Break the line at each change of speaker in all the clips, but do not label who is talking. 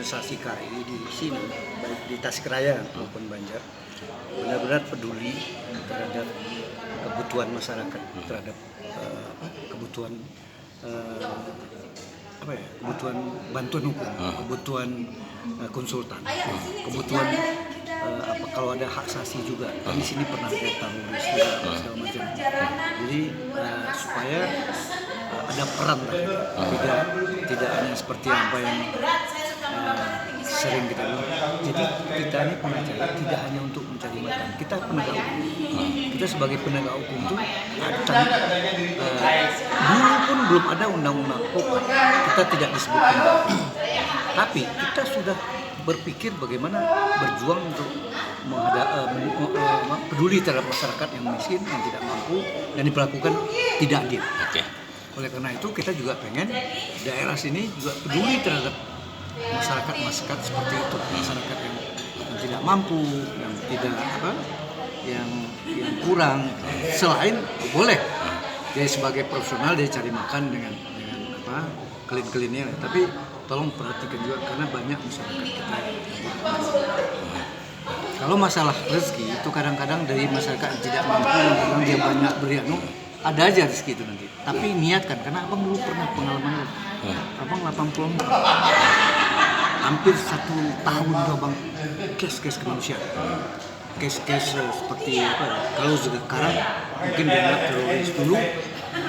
organisasi KI di sini, baik di Tasikmalaya maupun Banjar, benar-benar peduli terhadap kebutuhan masyarakat, terhadap kebutuhan kebutuhan bantuan hukum, kebutuhan konsultan, kebutuhan kalau ada hak asasi juga. Di sini pernah ada teroris segala macam. Jadi supaya ada peran lah, tidak hanya seperti apa yang sering kita bilang. Jadi kita ini pengacara tidak hanya untuk mencari makan, kita penegak hukum. Kita sebagai penegak hukum itu dulu pun belum ada undang-undang hukum, kita tidak disebut penegak hukum. Tapi kita sudah berpikir bagaimana berjuang untuk peduli terhadap masyarakat yang miskin, yang tidak mampu, dan diperlakukan tidak adil. Oleh karena itu kita juga pengen daerah sini juga peduli terhadap masyarakat seperti itu, masyarakat yang tidak mampu, yang tidak yang kurang. Selain boleh dia sebagai profesional dia cari makan dengan kelin-kelinnya, tapi tolong perhatikan juga karena banyak masyarakat kita. Kalau masalah rezeki itu kadang-kadang dari masyarakat yang tidak mampu, kadang dia banyak berianu, ada aja rezeki itu nanti. Tapi niatkan, karena abang dulu pernah pengalaman abang 84, hampir 1 tahun tuh abang kes kemanusiaan, kes seperti kalau sekarang mungkin dianggap teroris. Dulu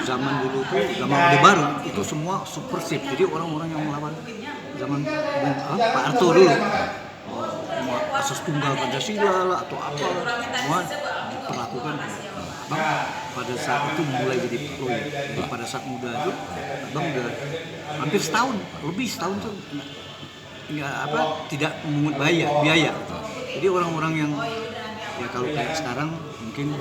zaman Orde Baru itu semua subversif, jadi orang-orang yang melawan zaman Pak Harto dulu, asas tunggal Pancasila lah atau apa, semua diperlakukan. Bang pada saat itu mulai jadi lawyer. Jadi pada saat muda itu abang udah hampir setahun tuh tidak memungut biaya. Jadi orang-orang yang ya kalau kayak sekarang mungkin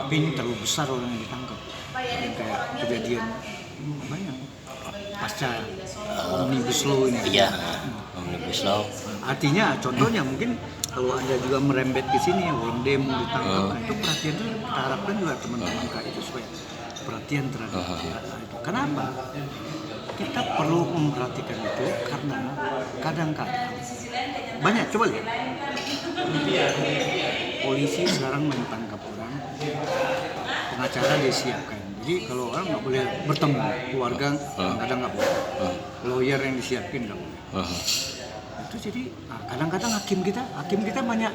tapi ini terlalu besar orang yang ditangkap, yang kayak kejadian banyak pasca Omnibus Law ini.
Iya, Omnibus Law.
Artinya contohnya mungkin kalau Anda juga merembet ke sini, orang demo ditangkap, itu perhatian itu kita harapkan juga teman-teman KI itu supaya perhatian terhadap itu. Kenapa? Kita perlu memperhatikan itu karena kadang-kadang banyak, coba lihat, polisi sekarang menangkap orang, pengacara disiapkan. Jadi kalau orang nggak boleh bertemu, keluarga kadang nggak boleh, lawyer yang disiapin nggak boleh. Itu jadi kadang-kadang hakim kita banyak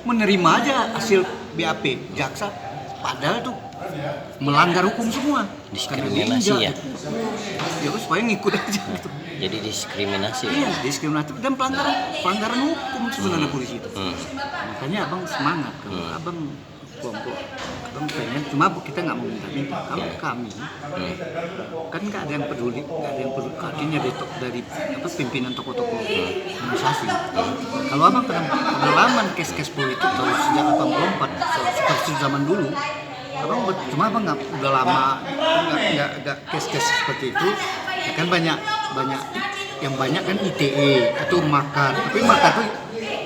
menerima aja hasil BAP jaksa, padahal tuh melanggar hukum semua.
Diskriminasi ya?
Ya supaya ngikut aja gitu.
Jadi diskriminasi.
Iya, diskriminatif dan pelanggaran hukum sebenarnya polisi itu. Makanya abang semangat kalau abang kelompok abang pengen, cuma kita nggak mau minta. Kalau kami kan nggak ada yang peduli, artinya dari pimpinan tokoh-tokoh organisasi. Kalau abang pengalaman kes-kes politik kalau sejak 84 seperti zaman dulu, abang nggak udah lama nggak kes-kes seperti itu. Ya kan banyak kan ITE atau makar, tapi makar tuh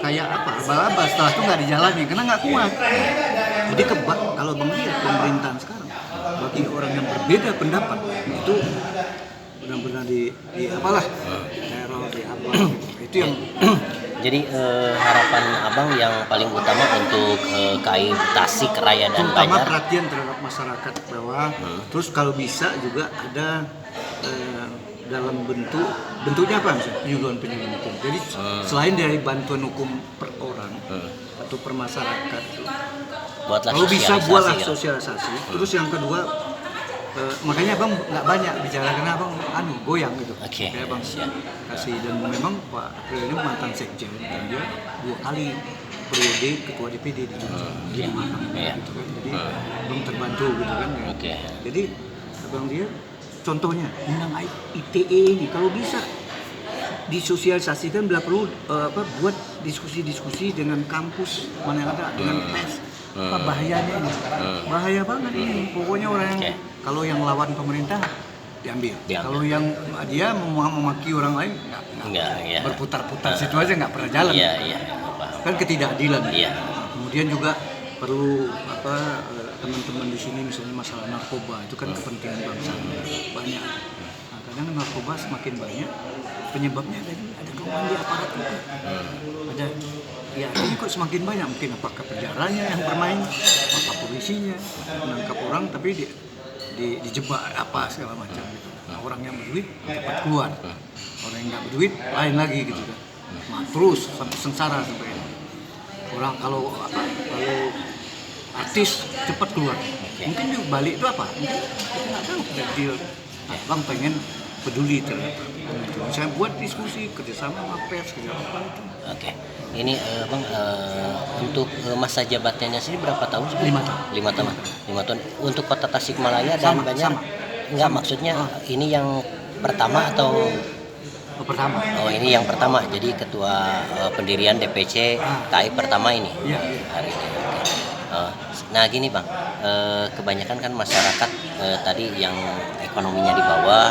kayak abal-abal, setelah itu nggak dijalani karena nggak kuat. Jadi kalau bang lihat pemerintahan sekarang bagi orang yang berbeda pendapat itu benar-benar di teror di apa itu yang
jadi harapan abang yang paling utama untuk KI Tasikmalaya dan Banjar,
terutama perhatian terhadap masyarakat bawah. Terus kalau bisa juga ada dalam bentuknya apa misalnya penyuluhan hukum. Jadi selain dari bantuan hukum per orang atau per masyarakat, kalau bisa buatlah sosialisasi. Terus yang kedua, makanya abang nggak banyak bicara karena abang goyang gitu. Kayak abang kasih, dan memang Pak April ini mantan sekjen dan dia 2 kali periode ketua DPD di Malang gitu kan. Jadi abang terbantu gitu kan. Jadi abang dia contohnya undang ITE ini kalau bisa disosialisasikan, bila perlu buat diskusi-diskusi dengan kampus mana yang ada, dengan tes. Bahayanya ini, bahaya banget ini. Pokoknya orang yang kalau yang lawan pemerintah diambil. Kalau yang dia memaki orang lain nggak berputar-putar situ aja, nggak pernah jalan. Kan ketidakadilan. Kemudian juga perlu teman-teman di sini misalnya masalah narkoba itu kan kepentingan bangsa banyak. Kadang narkoba semakin banyak penyebabnya ada hukuman di aparat juga. Ada ya ini kok semakin banyak, mungkin apakah penjaranya yang bermain, apa polisinya menangkap orang tapi dijebak apa segala macam gitu. Nah, orang yang berduit cepat keluar, orang yang nggak berduit lain lagi gitu kan. Nah, terus sampai sengsara sampai orang kalau artis cepat keluar. Mungkin di balik itu apa? Mungkin kita nggak tahu deal. Bang pengen peduli terhadap itu. Saya buat diskusi kerjasama sama pers segala apa itu.
Oke. Ini Bang, untuk masa jabatannya sendiri berapa tahun?
5 tahun.
5 tahun. 5 tahun. Untuk Kota Tasikmalaya dan
Sama,
Banjar.
sama.
Enggak, maksudnya ini yang pertama atau
Pertama.
oh ini yang pertama. Jadi ketua pendirian DPC KAI pertama ini.
Iya.
Hari ini. Oke. Nah gini Bang, kebanyakan kan masyarakat tadi yang ekonominya di bawah,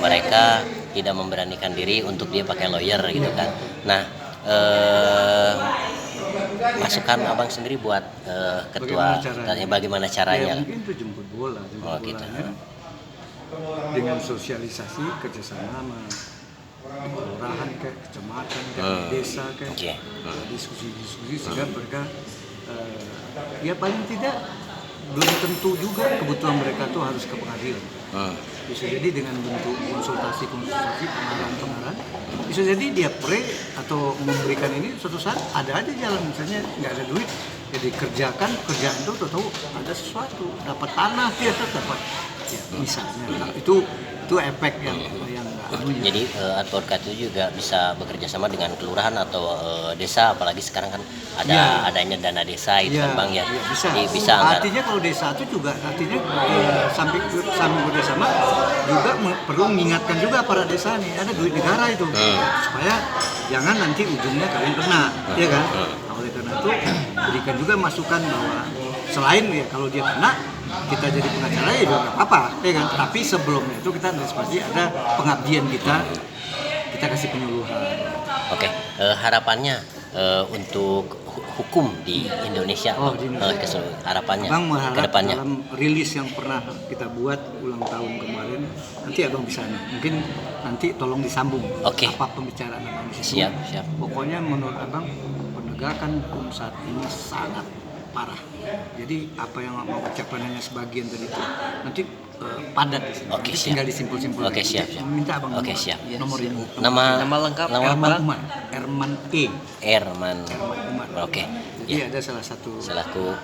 mereka tidak memberanikan diri untuk dia pakai lawyer gitu kan. Nah masukan Abang sendiri buat ketua, bagaimana caranya?
Ya, mungkin itu jemput bola,
Gitu.
bolanya dengan sosialisasi kerjasama sama kelurahan kayak kecamatan kayak desa kayak diskusi-diskusi sehingga mereka ya paling tidak belum tentu juga kebutuhan mereka tuh harus ke pengadilan. Bisa jadi dengan bentuk konsultasi pengarahan, bisa jadi dia atau memberikan ini suatu saat ada aja jalan, misalnya nggak ada duit jadi kerjakan pekerjaan itu tahu ada sesuatu, dapat tanah dia dapat ya, misalnya. Nah, itu efek yang
jadi advokat itu juga bisa bekerja sama dengan kelurahan atau desa, apalagi sekarang kan ada adanya dana desa itu kan Bang ya.
Bisa.
Jadi bisa
artinya kalau desa itu juga artinya sambil bekerjasama juga perlu mengingatkan juga para desa nih ada duit negara itu supaya jangan nanti ujungnya kalian kena, ya kan? Nah, oleh karena itu berikan juga masukan bahwa selain ya kalau dia kena kita jadi pengacara ya juga nggak apa-apa, ya kan? Tapi sebelumnya itu kita pasti ada pengabdian kita kasih penyuluhan.
Oke, harapannya untuk hukum di Indonesia, harapannya
Abang mengharap
ke depannya.
dalam rilis yang pernah kita buat ulang tahun kemarin, nanti Abang bisa mungkin nanti tolong disambung apa pembicaraan Abang di situ.
Siap.
Pokoknya menurut Abang penegakan hukum saat ini sangat parah. Jadi apa yang mau ucapkan hanya sebagian dari itu nanti padat di sini.
Oke, siap.
Tinggal disimpul-simpul.
Oke, siap.
Minta Abang
Siap.
nomor ini.
Nama
lengkap
Erman Umar. Erman E.
Erman.
Umar.
Oke.
Jadi ada salah satu
Selaku